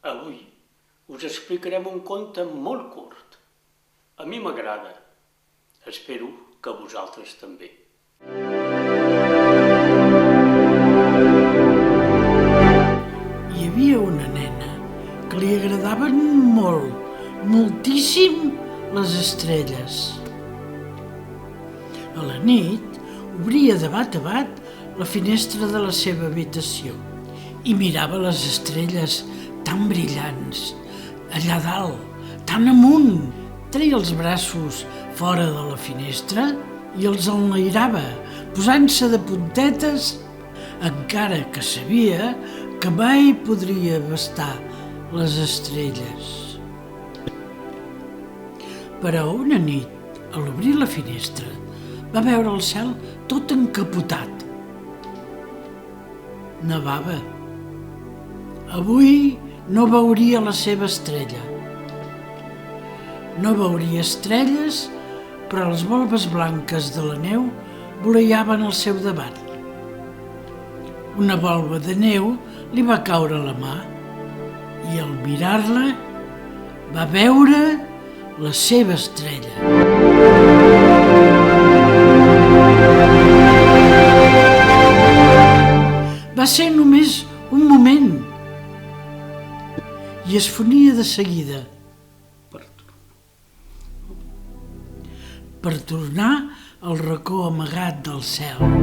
Avui us explicarem un conte molt curt. A mi m'agrada. Espero que a vosaltres també. Hi havia una nena que li agradaven molt, moltíssim les estrelles. A la nit obria de bat a bat la finestra de la seva habitació i mirava les estrelles tan brillants, allà dalt, tan amunt. Treia els braços fora de la finestra i els enlairava, posant-se de puntetes, encara que sabia que mai podria abastar les estrelles. Però una nit, a l'obrir la finestra, va veure el cel tot encapotat. Nevava. Avui no veuria la seva estrella. No veuria estrelles, però les volves blanques de la neu voleiaven al seu davant. Una volva de neu li va caure a la mà i al mirar-la va veure la seva estrella. Va ser només un moment i es fonia de seguida per tornar al racó amagat del cel.